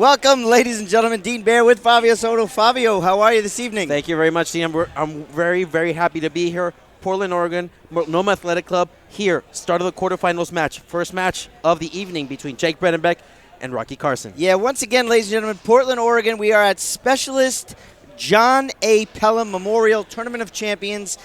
Welcome, ladies and gentlemen. Dean Baer with Fabio Soto. Fabio, how are you this evening? Thank you very much, Dean. I'm very, very happy to be here. Portland, Oregon, Noma Athletic Club. Here, start of the quarterfinals match. First match of the evening between Jake Bredenbeck and Rocky Carson. Yeah, once again, ladies and gentlemen, Portland, Oregon. We are at Specialist John A. Pelham Memorial Tournament of Champions.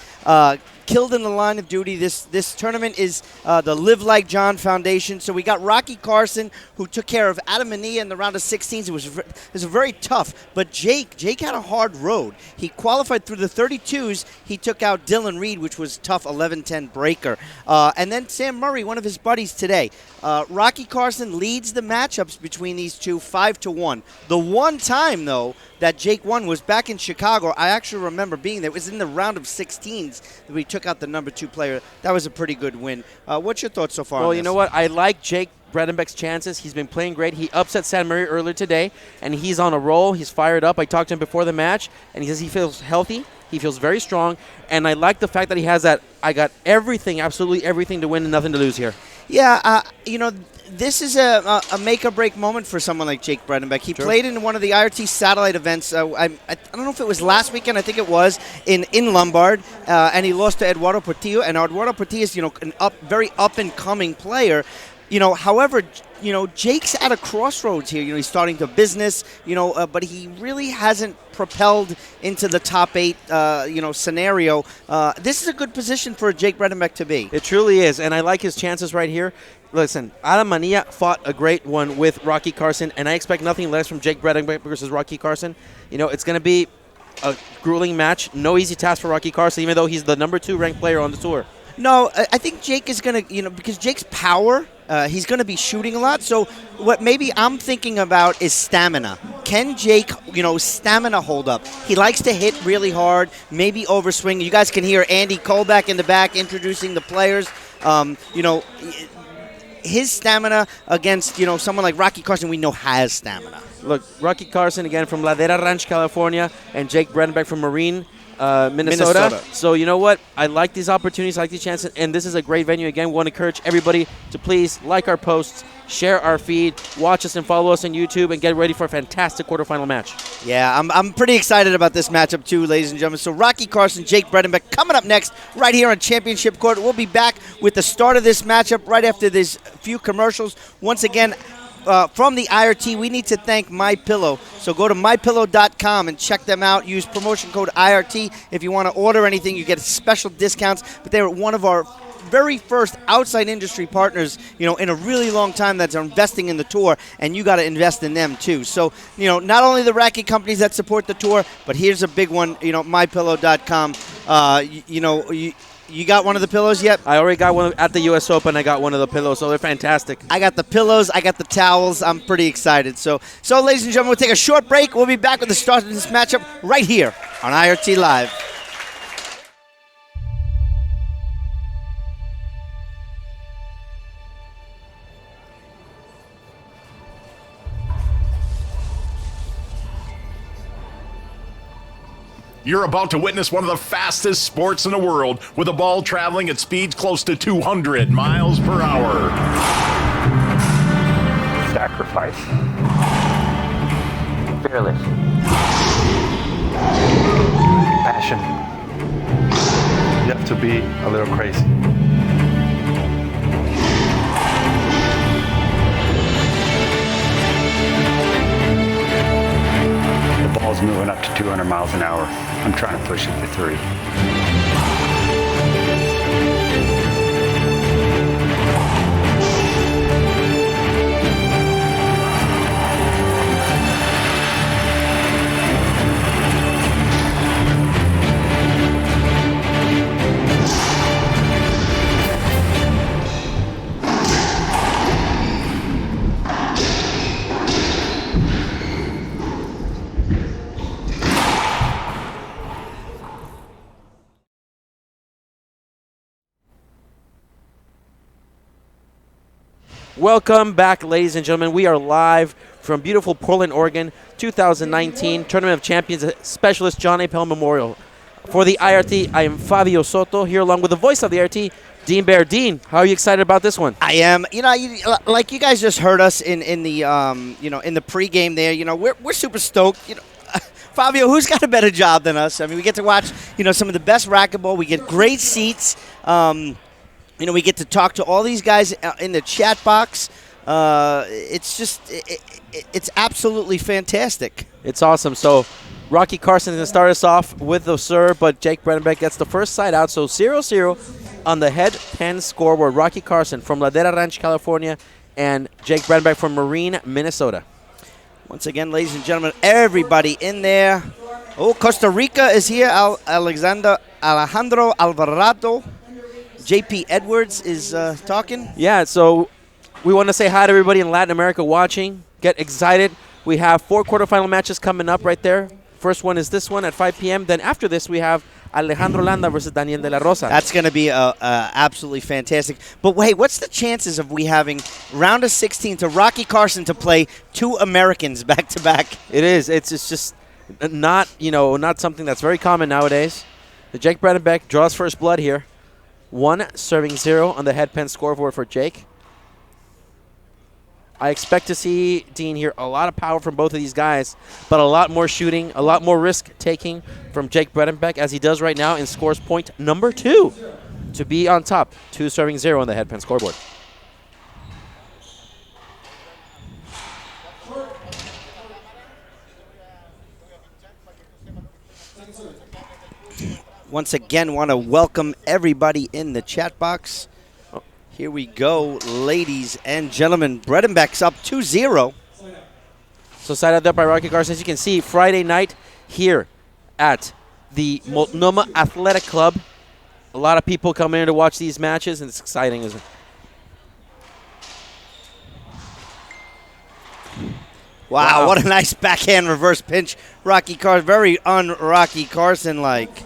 Killed in the line of duty. This tournament is the Live Like John Foundation. So we got Rocky Carson, who took care of Adam Mania in the round of 16s. It was very tough. But Jake had a hard road. He qualified through the 32s. He took out Dylan Reed, which was tough 11-10 breaker. And then Sam Murray, one of his buddies today. Rocky Carson leads the matchups between these two 5-1. The one time, though, that Jake won was back in Chicago. I actually remember being there. It was in the round of 16s that we took out the number 2 player. That was a pretty good win. What's your thoughts so far on Well, this? you know what? I like Jake Bredenbeck's chances. He's been playing great. He upset Sam Murray earlier today, and he's on a roll. He's fired up. I talked to him before the match, and he says he feels healthy. He feels very strong, and I like the fact that he has that, I got everything, absolutely everything to win and nothing to lose here. Yeah, this is a make-or-break moment for someone like Jake Bredenbeck. He played in one of the IRT satellite events. I don't know if it was last weekend. I think it was in Lombard, and he lost to Eduardo Portillo. And Eduardo Portillo is, an very up-and-coming player. However, Jake's at a crossroads here. He's starting to business, but he really hasn't propelled into the top 8, scenario. This is a good position for Jake Bredenbeck to be. It truly is, and I like his chances right here. Listen, Adam Mania fought a great one with Rocky Carson, and I expect nothing less from Jake Bredenbeck versus Rocky Carson. It's going to be a grueling match. No easy task for Rocky Carson, even though he's the number 2 ranked player on the tour. No, I think Jake is going to, because Jake's power, he's going to be shooting a lot. So what maybe I'm thinking about is stamina. Can Jake, stamina hold up? He likes to hit really hard, maybe overswing. You guys can hear Andy Kolbeck in the back introducing the players. His stamina against, someone like Rocky Carson, we know has stamina. Look, Rocky Carson, again, from Ladera Ranch, California, and Jake Bredenbeck from Marine, Minnesota. So you know what? I like these opportunities, I like these chances, and this is a great venue. Again, want to encourage everybody to please like our posts, share our feed, watch us and follow us on YouTube, and get ready for a fantastic quarterfinal match. Yeah, I'm pretty excited about this matchup too, ladies and gentlemen. So Rocky Carson, Jake Bredenbeck coming up next right here on Championship Court. We'll be back with the start of this matchup right after these few commercials. Once again, from the IRT, we need to thank MyPillow. So go to mypillow.com and check them out. Use promotion code IRT. If you want to order anything, you get special discounts. But they're one of our very first outside industry partners, in a really long time that's investing in the tour, and you got to invest in them too. So, not only the racket companies that support the tour, but here's a big one, mypillow.com. You got one of the pillows yet? I already got one at the U.S. Open. I got one of the pillows, so they're fantastic. I got the pillows. I got the towels. I'm pretty excited. So, ladies and gentlemen, we'll take a short break. We'll be back with the start of this matchup right here on IRT Live. You're about to witness one of the fastest sports in the world, with a ball traveling at speeds close to 200 miles per hour. Sacrifice. Fearless. Passion. You have to be a little crazy. The ball's moving up to 200 miles an hour. I'm trying to push it to 3. Welcome back, ladies and gentlemen. We are live from beautiful Portland, Oregon, 2019 Tournament of Champions Specialist John A. Pelham Memorial. For the IRT, I am Fabio Soto, here along with the voice of the IRT, Dean Bear. Dean, how are you excited about this one? I am. Like you guys just heard us in the in the pregame there. We're super stoked. Fabio, who's got a better job than us? I mean, we get to watch some of the best racquetball. We get great seats. We get to talk to all these guys in the chat box. It's absolutely fantastic. It's awesome. So Rocky Carson is going to start us off with the serve, but Jake Bredenbeck gets the first side out. So 0-0 on the head pen scoreboard. Rocky Carson from Ladera Ranch, California, and Jake Bredenbeck from Marine, Minnesota. Once again, ladies and gentlemen, everybody in there. Oh, Costa Rica is here. Alejandro Alvarado. JP Edwards is talking. Yeah, so we want to say hi to everybody in Latin America watching. Get excited. We have 4 quarterfinal matches coming up right there. First one is this one at 5 p.m. Then after this, we have Alejandro Landa versus Daniel de la Rosa. That's going to be absolutely fantastic. But wait, what's the chances of we having round of 16 to Rocky Carson to play 2 Americans back to back? It is. It's just not something that's very common nowadays. The Jake Bredenbeck draws first blood here. 1 serving 0 on the head pen scoreboard for Jake. I expect to see, Dean, here a lot of power from both of these guys, but a lot more shooting, a lot more risk-taking from Jake Bredenbeck, as he does right now, and scores point number 2 to be on top. 2 serving 0 on the head pen scoreboard. Once again, want to welcome everybody in the chat box. Here we go, ladies and gentlemen. Bredenbeck's up 2-0. So side out there by Rocky Carson. As you can see, Friday night here at the Multnomah Athletic Club. A lot of people come in to watch these matches, and it's exciting, isn't it? Wow, what a nice backhand reverse pinch. Rocky Carson, very un-Rocky Carson-like.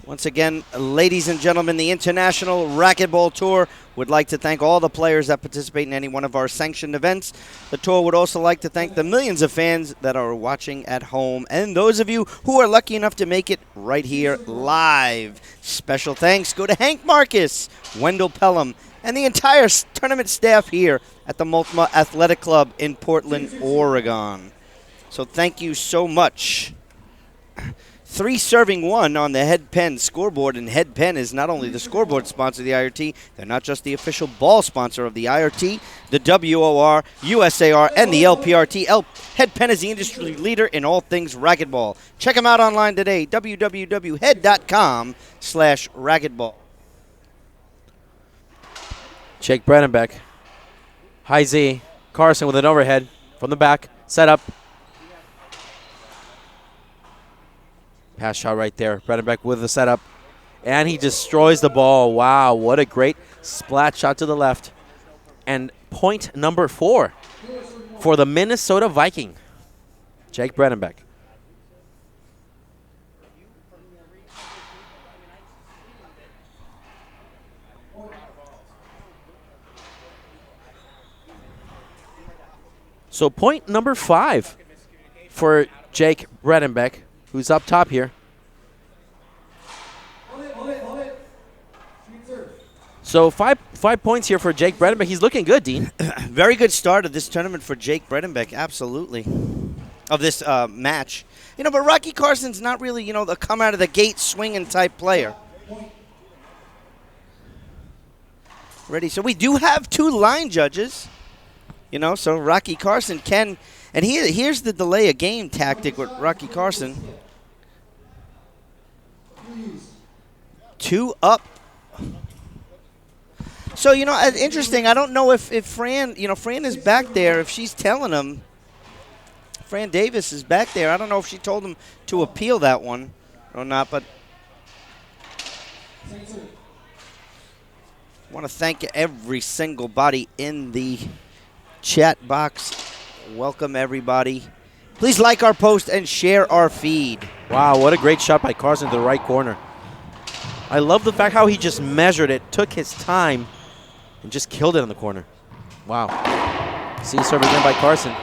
Once again, ladies and gentlemen, the International Racquetball Tour would like to thank all the players that participate in any one of our sanctioned events. The tour would also like to thank the millions of fans that are watching at home and those of you who are lucky enough to make it right here live. Special thanks go to Hank Marcus, Wendell Pelham, and the entire tournament staff here at the Multnomah Athletic Club in Portland, Oregon. So thank you so much. 3 serving 1 on the Head Pen scoreboard, and Head Pen is not only the scoreboard sponsor of the IRT, they're not just the official ball sponsor of the IRT, the WOR, USAR, and the LPRT. Head Pen is the industry leader in all things racquetball. Check them out online today, www.head.com/racquetball. Jake Bredenbeck. High Z. Carson with an overhead from the back. Set up. Pass shot right there. Bredenbeck with the setup. And he destroys the ball. Wow, what a great splat shot to the left. And point number 4 for the Minnesota Viking. Jake Bredenbeck. So point number 5 for Jake Bredenbeck, who's up top here. So five points here for Jake Bredenbeck. He's looking good, Dean. Very good start of this tournament for Jake Bredenbeck, absolutely, of this match. But Rocky Carson's not really, the come out of the gate swinging type player. Ready? So we do have 2 line judges, so Rocky Carson can, and here's the delay of game tactic with Rocky Carson. 2 up. So, interesting. I don't know if Fran, Fran is back there. If she's telling him, Fran Davis is back there. I don't know if she told him to appeal that one or not, but I want to thank every single body in the chat box. Welcome, everybody. Please like our post and share our feed. Wow, what a great shot by Carson to the right corner. I love the fact how he just measured it, took his time, and just killed it in the corner. Wow. See, serve again by Carson.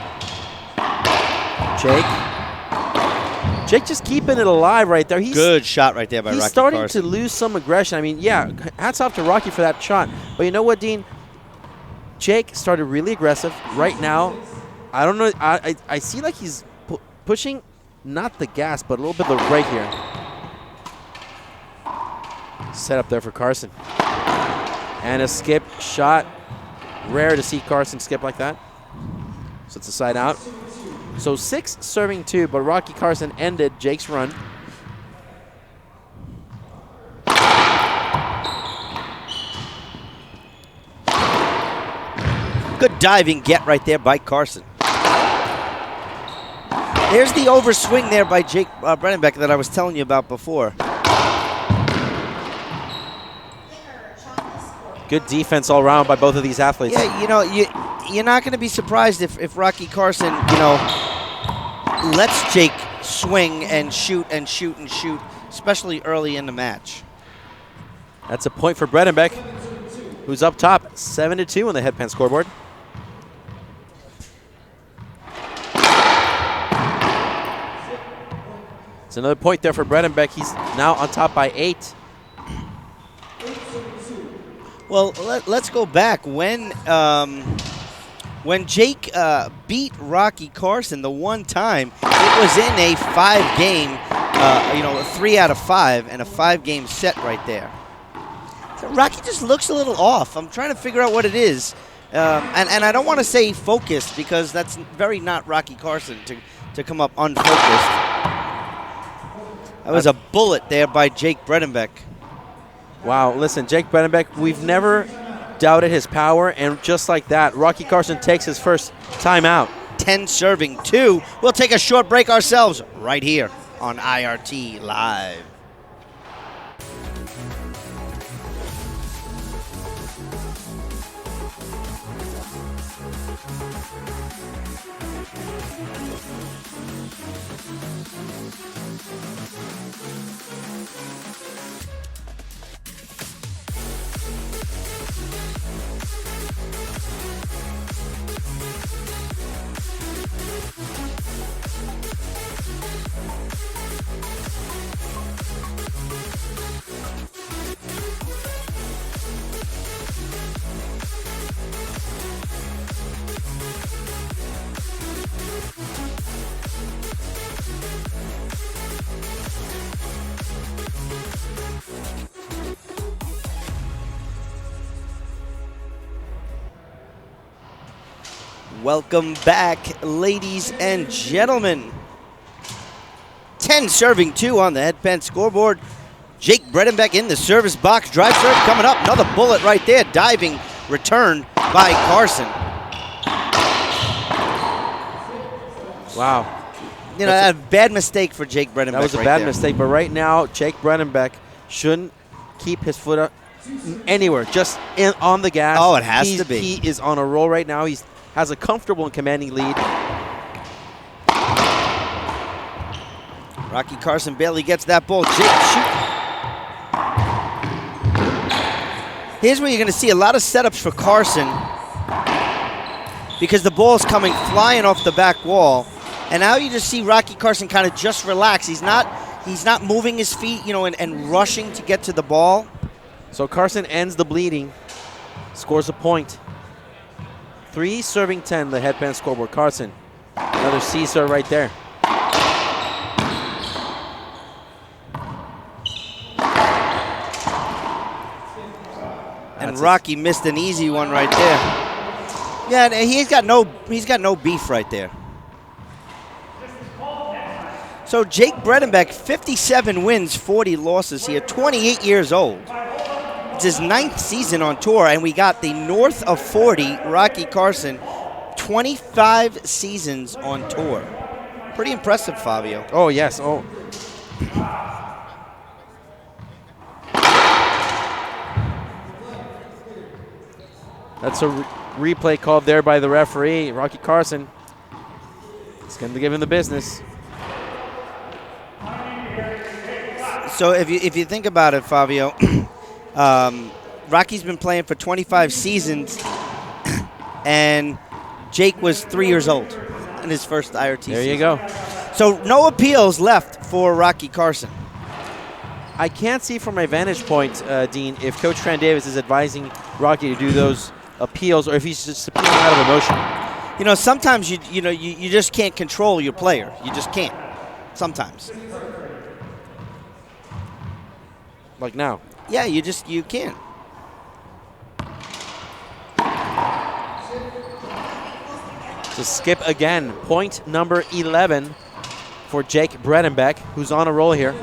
Jake just keeping it alive right there. Good shot right there by Rocky He's starting Carson. to lose some aggression. I mean, yeah, hats off to Rocky for that shot. But you know what, Dean? Jake started really aggressive. Right now, I don't know. I see like he's pushing not the gas, but a little bit of the brake here. Set up there for Carson. And a skip shot. Rare to see Carson skip like that. So it's a side out. So 6 serving 2, but Rocky Carson ended Jake's run. Good diving get right there by Carson. There's the overswing there by Jake Bredenbeck that I was telling you about before. Good defense all around by both of these athletes. Yeah, you know, you're not going to be surprised if Rocky Carson, you know, lets Jake swing and shoot and shoot and shoot, especially early in the match. That's a point for Bredenbeck, who's up top, 7-2 on the headpan scoreboard. It's another point there for Bredenbeck. He's now on top by 8. Well, let's go back. When Jake beat Rocky Carson the one time, it was in a 5-game, you know, a 3 out of 5 and a 5-game set right there. So Rocky just looks a little off. I'm trying to figure out what it is. And I don't want to say focused because that's very not Rocky Carson to come up unfocused. That was a bullet there by Jake Bredenbeck. Wow, listen, Jake Bredenbeck, we've never doubted his power, and just like that, Rocky Carson takes his first timeout. 10 serving 2. We'll take a short break ourselves right here on IRT Live. Welcome back, ladies and gentlemen. 10 serving 2 on the headpan scoreboard. Jake Bredenbeck in the service box. Drive serve coming up. Another bullet right there. Diving return by Carson. Wow. You know, a bad mistake for Jake Bredenbeck. That was a bad mistake, but right now, Jake Bredenbeck shouldn't keep his foot up anywhere, just on the gas. Oh, it has to be. He is on a roll right now. He has a comfortable and commanding lead. Rocky Carson barely gets that ball. Jake shoot. Here's where you're going to see a lot of setups for Carson because the ball's coming flying off the back wall. And now you just see Rocky Carson kind of just relax. He's not moving his feet, you know, and rushing to get to the ball. So Carson ends the bleeding, scores a point. 3 serving 10, the headpan scoreboard. Carson, another C serve right there. And Rocky missed an easy one right there. Yeah, he's got no beef right there. So Jake Bredenbeck, 57 wins, 40 losses here, 28 years old. It's his 9th season on tour, and we got the north of 40, Rocky Carson, 25 seasons on tour. Pretty impressive, Fabio. Oh, yes. Oh. That's a replay called there by the referee. Rocky Carson is going to give him the business. So if you think about it, Fabio, Rocky's been playing for 25 seasons, and Jake was 3 years old in his first IRT season. There you go. So no appeals left for Rocky Carson. I can't see from my vantage point, Dean, if Coach Fran Davis is advising Rocky to do those appeals or if he's just appealing out of emotion. You know, sometimes you just can't control your player. You just can't. Sometimes. Like now. Yeah, you can't. To skip again. Point number 11 for Jake Bredenbeck, who's on a roll here.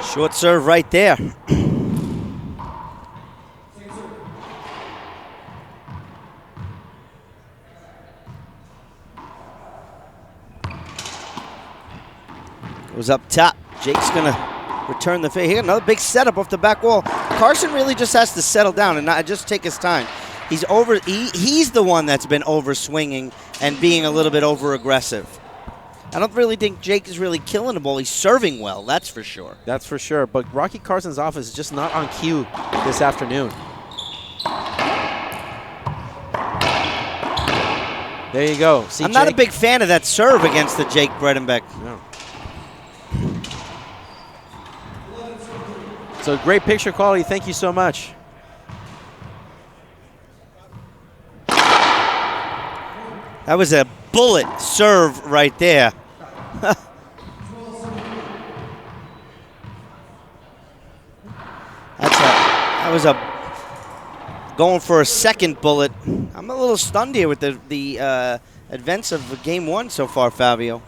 Short serve right there. Goes up top. Jake's going to return the favor. Here, another big setup off the back wall. Carson really just has to settle down and not just take his time. He's the one that's been over swinging and being a little bit over aggressive. I don't really think Jake is really killing the ball. He's serving well, that's for sure. That's for sure. But Rocky Carson's office is just not on cue this afternoon. There you go. See, I'm not a big fan of that serve against the Jake Bredenbeck. No. So great picture quality. Thank you so much. That was a bullet serve right there. That was going for a second bullet. I'm a little stunned here with the events of game one so far, Fabio.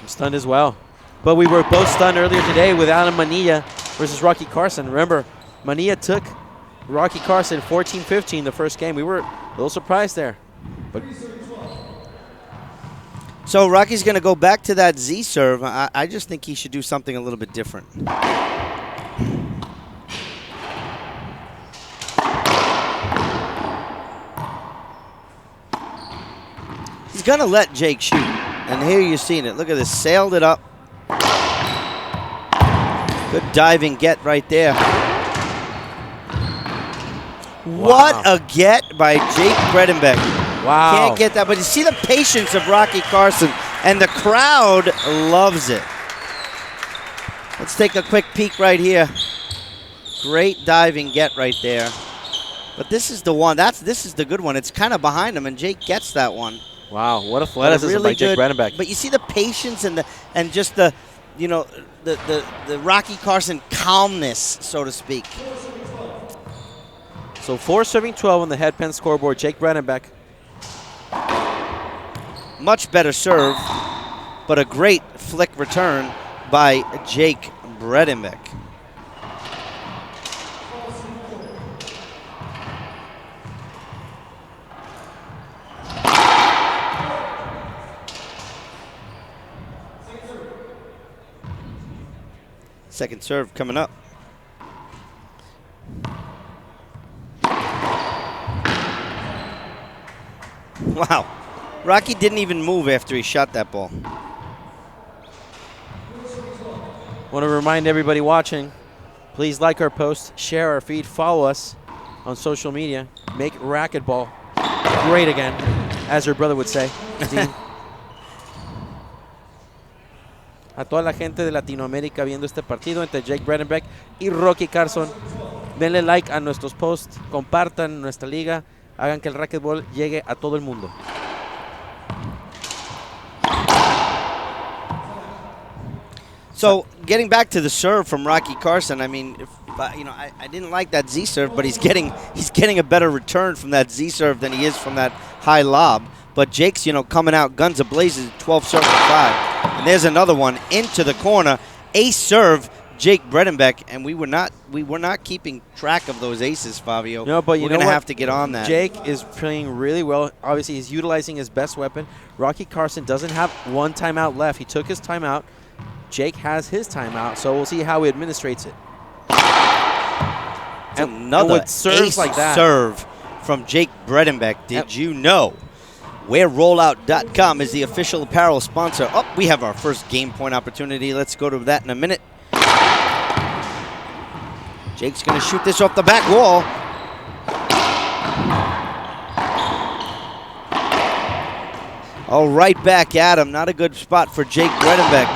I'm stunned as well. But we were both stunned earlier today with Alan Manilla versus Rocky Carson. Remember, Manilla took Rocky Carson 14-15 the first game. We were a little surprised there. But so Rocky's going to go back to that Z serve. I just think he should do something a little bit different. He's going to let Jake shoot. And here you're seeing it. Look at this. Sailed it up. Good diving get right there. Wow. What a get by Jake Bredenbeck. wow. Can't get that, but you see the patience of Rocky Carson, and the crowd loves it. Let's take a quick peek right here. Great diving get right there. But this is the one. This is the good one. It's kind of behind him, and Jake gets that one. Wow, what athleticism really by Jake Bredenbeck. But you see the patience and just the, you know, the Rocky Carson calmness, so to speak. So 4 serving 12 on the headpen scoreboard. Jake Bredenbeck. Much better serve, but a great flick return by Jake Bredenbeck. Second serve coming up. Wow. Rocky didn't even move after he shot that ball. Want to remind everybody watching, please like our post, share our feed, follow us on social media. Make racquetball great again, as your brother would say. A toda la gente de Latinoamérica viendo este partido entre Jake Bredenbeck y Rocky Carson. Denle like a nuestros posts, compartan nuestra liga, hagan que el racquetball llegue a todo el mundo. So getting back to the serve from Rocky Carson, I mean, I didn't like that Z serve, but he's getting a better return from that Z serve than he is from that high lob. But Jake's, coming out guns a-blazing, 12 serve 5. And there's another one into the corner. Ace serve, Jake Bredenbeck, and we were not keeping track of those aces, Fabio. No, but we're going to have to get on that. Jake is playing really well. Obviously, he's utilizing his best weapon. Rocky Carson doesn't have one timeout left. He took his timeout. Jake has his timeout, so we'll see how he administrates it. Another with serves ace like that. Serve from Jake Bredenbeck. Did you know? WearRollout.com is the official apparel sponsor. Oh, we have our first game point opportunity. Let's go to that in a minute. Jake's going to shoot this off the back wall. Oh, right back at him. Not a good spot for Jake Bredenbeck.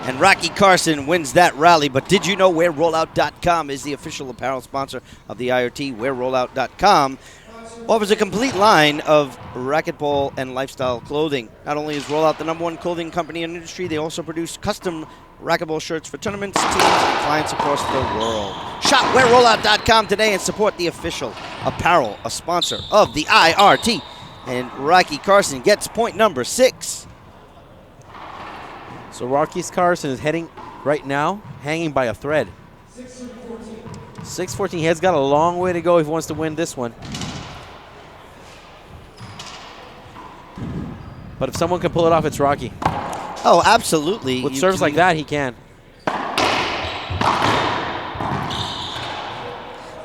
And Rocky Carson wins that rally. But did you know WearRollout.com is the official apparel sponsor of the IRT? WearRollout.com offers a complete line of racquetball and lifestyle clothing. Not only is Rollout the #1 clothing company in the industry, they also produce custom racquetball shirts for tournaments, teams, and clients across the world. Shop WearRollout.com today and support the official apparel, a sponsor of the IRT. And Rocky Carson gets point number 6. So Rocky Carson is heading right now, hanging by a thread. 6-14. He has got a long way to go if he wants to win this one. But if someone can pull it off, it's Rocky. Oh, absolutely. With serves like that, he can.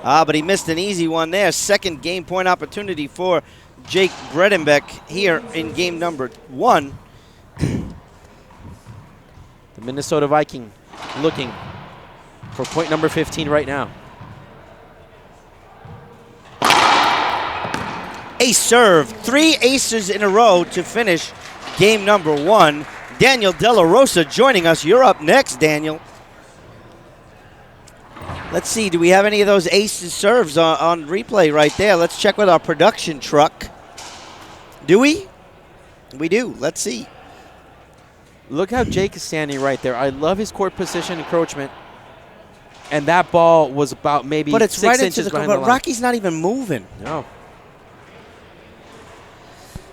But he missed an easy one there. Second game point opportunity for Jake Bredenbeck here in game number 1. The Minnesota Viking looking for point number 15 right now. Ace serve. 3 aces in a row to finish game number 1. Daniel De La Rosa joining us. You're up next, Daniel. Let's see. Do we have any of those aces serves on replay right there? Let's check with our production truck. Do we? We do. Let's see. Look how Jake is standing right there. I love his court position encroachment. And that ball was about maybe 6 it's right inches into behind the the line. Rocky's not even moving. No.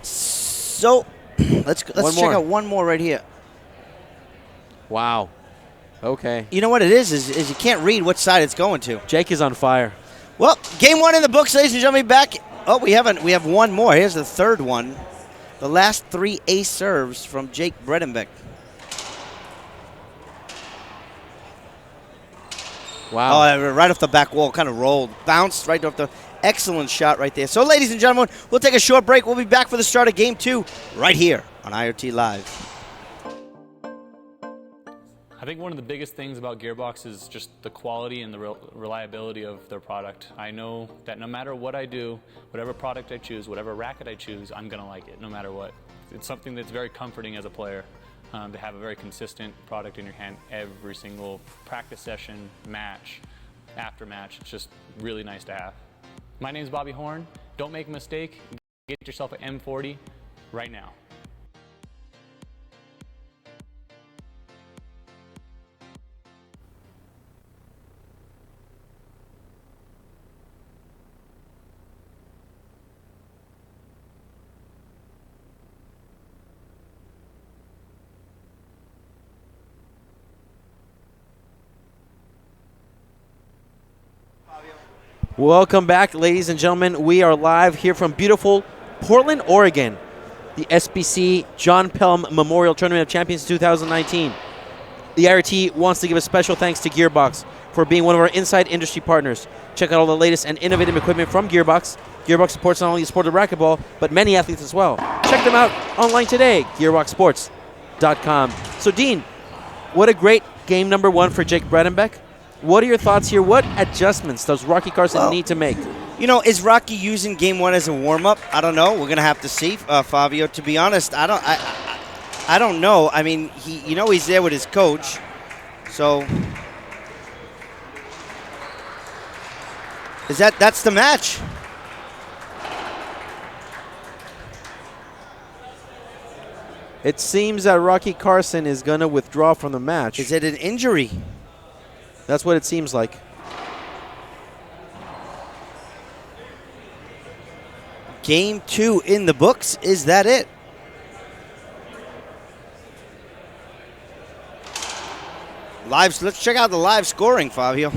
So let's check out one more right here. Wow. Okay. You know what it is you can't read which side it's going to. Jake is on fire. Well, game 1 in the books, ladies and gentlemen. Back. Oh, we have one more. Here's the third one. The last 3 ace serves from Jake Bredenbeck. Wow. Oh, right off the back wall, kind of rolled, bounced right off the. Excellent shot right there. So, ladies and gentlemen, we'll take a short break. We'll be back for the start of game 2 right here on IRT Live. I think one of the biggest things about Gearbox is just the quality and the reliability of their product. I know that no matter what I do, whatever product I choose, whatever racket I choose, I'm going to like it no matter what. It's something that's very comforting as a player to have a very consistent product in your hand every single practice session, match, after match. It's just really nice to have. My name is Bobby Horn. Don't make a mistake. Get yourself an M40 right now. Welcome back, ladies and gentlemen. We are live here from beautiful Portland, Oregon, the SBC John Pelham Memorial Tournament of Champions 2019. The IRT wants to give a special thanks to Gearbox for being one of our inside industry partners. Check out all the latest and innovative equipment from Gearbox. Gearbox supports not only the sport of racquetball, but many athletes as well. Check them out online today, gearboxsports.com. So, Dean, what a great game number 1 for Jake Bredenbeck. What are your thoughts here? What adjustments does Rocky Carson need to make? You know, is Rocky using game 1 as a warm-up? I don't know. We're going to have to see, Fabio. To be honest, I don't know. I mean, he's there with his coach. So that's the match. It seems that Rocky Carson is going to withdraw from the match. Is it an injury? That's what it seems like. Game 2 in the books. Is that it? Let's check out the live scoring, Fabio.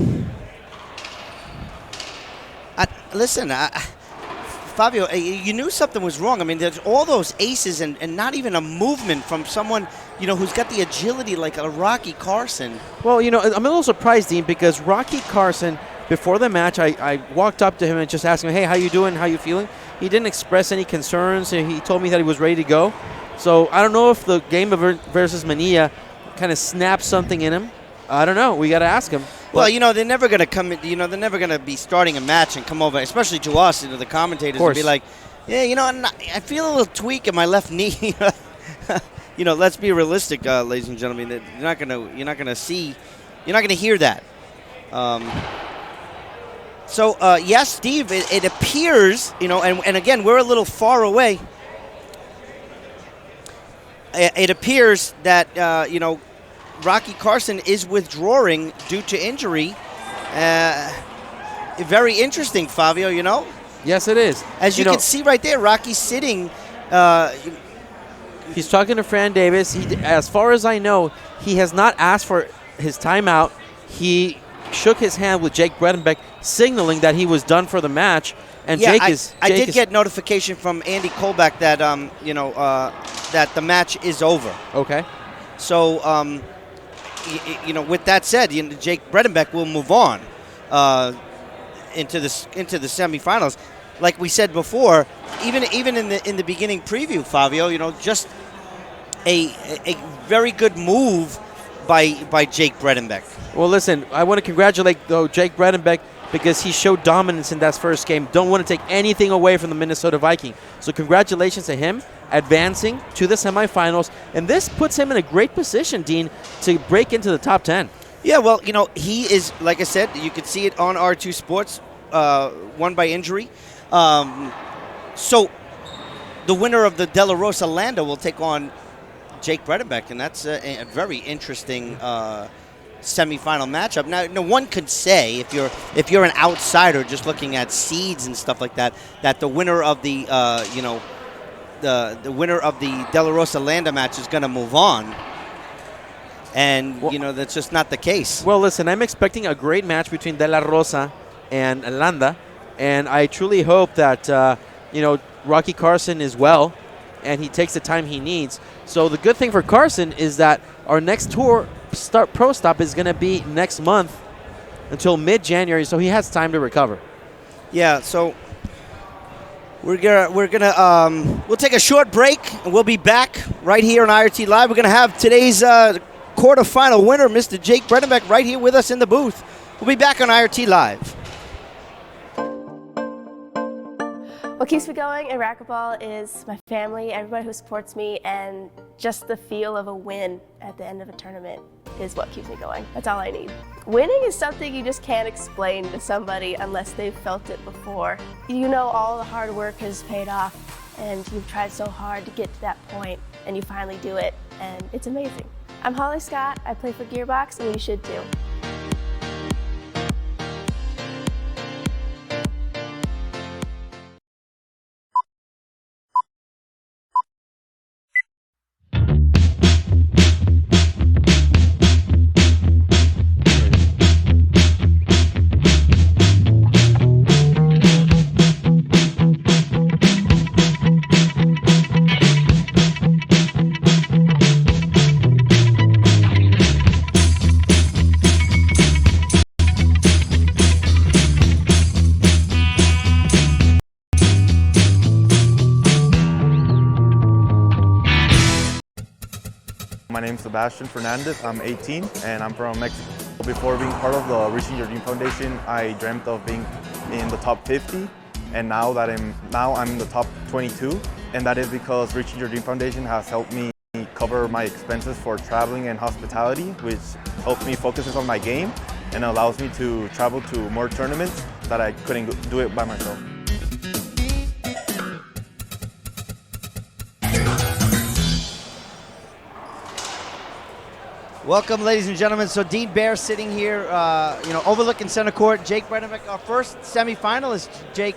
Fabio, you knew something was wrong. I mean, there's all those aces and not even a movement from someone, who's got the agility like a Rocky Carson. Well, I'm a little surprised, Dean, because Rocky Carson, before the match, I walked up to him and just asked him, hey, how you doing? How you feeling? He didn't express any concerns. He told me that he was ready to go. So I don't know if the game versus Mania kind of snapped something in him. I don't know. We got to ask him. Well, they're never going to come. They're never going to be starting a match and come over, especially to us, the commentators, and be like, Yeah, and I feel a little tweak in my left knee. Let's be realistic, ladies and gentlemen. That you're not gonna hear that. Yes, Steve. It appears, and again, we're a little far away. It appears that Rocky Carson is withdrawing due to injury. Very interesting, Fabio. Yes, it is. As you can see right there, Rocky's sitting. He's talking to Fran Davis. As far as I know, he has not asked for his timeout. He shook his hand with Jake Bredenbeck, signaling that he was done for the match. And I did get notification from Andy Kolbeck that that the match is over. Okay. So with that said, Jake Bredenbeck will move on into the semifinals. Like we said before, even in the beginning preview, Fabio, just a very good move by Jake Bredenbeck. Well, listen, I want to congratulate Jake Bredenbeck because he showed dominance in that first game. Don't want to take anything away from the Minnesota Viking. So congratulations to him advancing to the semifinals, and this puts him in a great position, Dean, to break into the top 10. Yeah, well, he is, like I said, you could see it on R2 Sports, won by injury. So the winner of the De La Rosa Landa will take on Jake Bredenbeck, and that's a very interesting semifinal matchup. Now, one could say, if you're an outsider just looking at seeds and stuff like that, that the winner of the the winner of the De La Rosa Landa match is going to move on. And, that's just not the case. Well, listen, I'm expecting a great match between De La Rosa and Landa, and I truly hope that, Rocky Carson is well and he takes the time he needs. So the good thing for Carson is that our next pro stop is going to be next month until mid-January, so he has time to recover. Yeah, so we'll take a short break, and we'll be back right here on IRT Live. We're going to have today's quarterfinal winner, Mr. Jake Bredenbeck, right here with us in the booth. We'll be back on IRT Live. What keeps me going in racquetball is my family, everybody who supports me, and just the feel of a win at the end of a tournament is what keeps me going. That's all I need. Winning is something you just can't explain to somebody unless they've felt it before. All the hard work has paid off, and you've tried so hard to get to that point, and you finally do it, and it's amazing. I'm Holly Scott, I play for Gearbox, and you should too. My name is Sebastian Fernandez. I'm 18 and I'm from Mexico. Before being part of the Reaching Your Dream Foundation, I dreamt of being in the top 50, and now I'm in the top 22, and that is because Reaching Your Dream Foundation has helped me cover my expenses for traveling and hospitality, which helps me focus on my game and allows me to travel to more tournaments that I couldn't do it by myself. Welcome, ladies and gentlemen. So Dean Baer sitting here, overlooking center court. Jake Bredenbeck, our first semifinalist. Jake,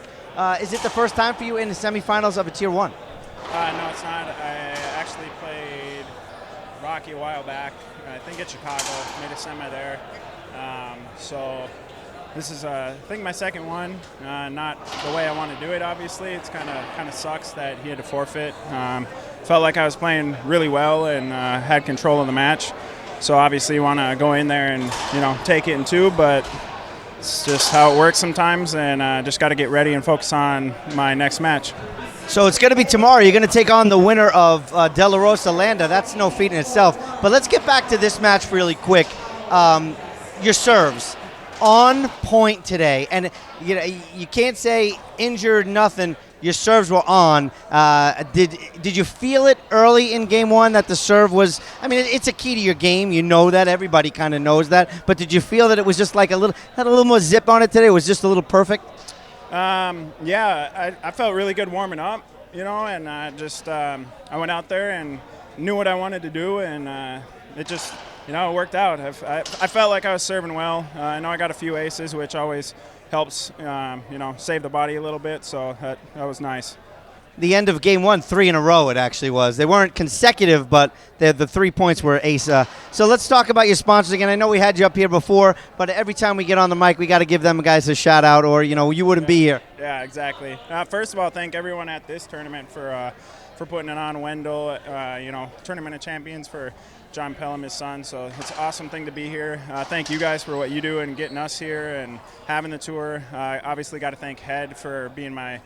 is it the first time for you in the semifinals of a Tier 1? No, it's not. I actually played Rocky a while back. I think at Chicago, made a semi there. So this is, I think, my second one. Not the way I want to do it, obviously. It's kind of sucks that he had to forfeit. Felt like I was playing really well and had control of the match. So obviously you want to go in there and, take it in two, but it's just how it works sometimes, and just got to get ready and focus on my next match. So it's going to be tomorrow. You're going to take on the winner of De La Rosa Landa. That's no feat in itself. But let's get back to this match really quick. Your serves on point today, and you can't say injured nothing. your serves were on. Did you feel it early in game one that the serve was? I mean, it's a key to your game. You know that. Everybody kind of knows that. But did you feel that it was just like had a little more zip on it today? It was just a little perfect. Yeah, I felt really good warming up, and I went out there and knew what I wanted to do, and it just, it worked out. I felt like I was serving well. I know I got a few aces, which always helps, save the body a little bit, so that was nice. The end of game one, 3 in a row it actually was. They weren't consecutive, but the 3 points were ace. So let's talk about your sponsors again. I know we had you up here before, but every time we get on the mic, we got to give them guys a shout out, or you wouldn't be here. Yeah, exactly. First of all, thank everyone at this tournament for putting it on. Wendell, Tournament of Champions for John Pelham, his son. So it's an awesome thing to be here. Thank you guys for what you do and getting us here and having the tour. Obviously got to thank Head for being my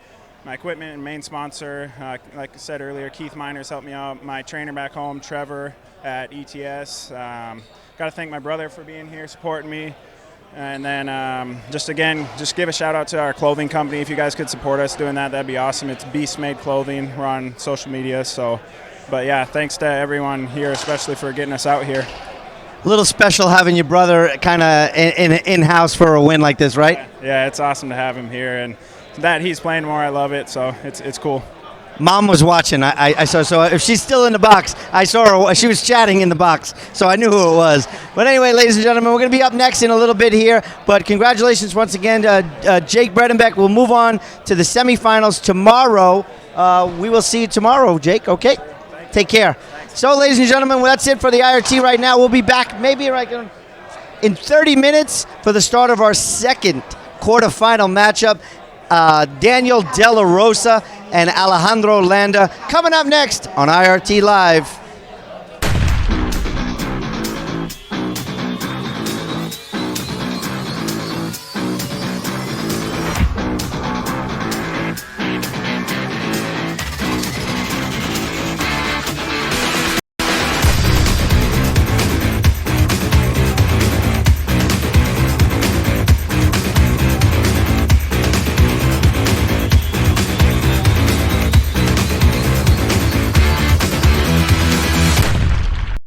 equipment and main sponsor. Like I said earlier, Keith Miners helped me out. My trainer back home, Trevor at ETS. Got to thank my brother for being here, supporting me. And then just give a shout out to our clothing company. If you guys could support us doing that, that'd be awesome. It's Beast Made Clothing. We're on social media. But yeah, thanks to everyone here, especially for getting us out here. A little special having your brother kind of in-house for a win like this, right? Yeah, it's awesome to have him here. And that he's playing more, I love it. So it's cool. Mom was watching. I saw. So if she's still in the box, I saw her. She was chatting in the box, so I knew who it was. But anyway, ladies and gentlemen, we're going to be up next in a little bit here. But congratulations once again to Jake Bredenbeck. We'll move on to the semifinals tomorrow. We will see you tomorrow, Jake. Okay? Take care. Thanks. So, ladies and gentlemen, that's it for the IRT right now. We'll be back maybe in 30 minutes for the start of our second quarterfinal matchup. Daniel De La Rosa and Alejandro Landa coming up next on IRT Live.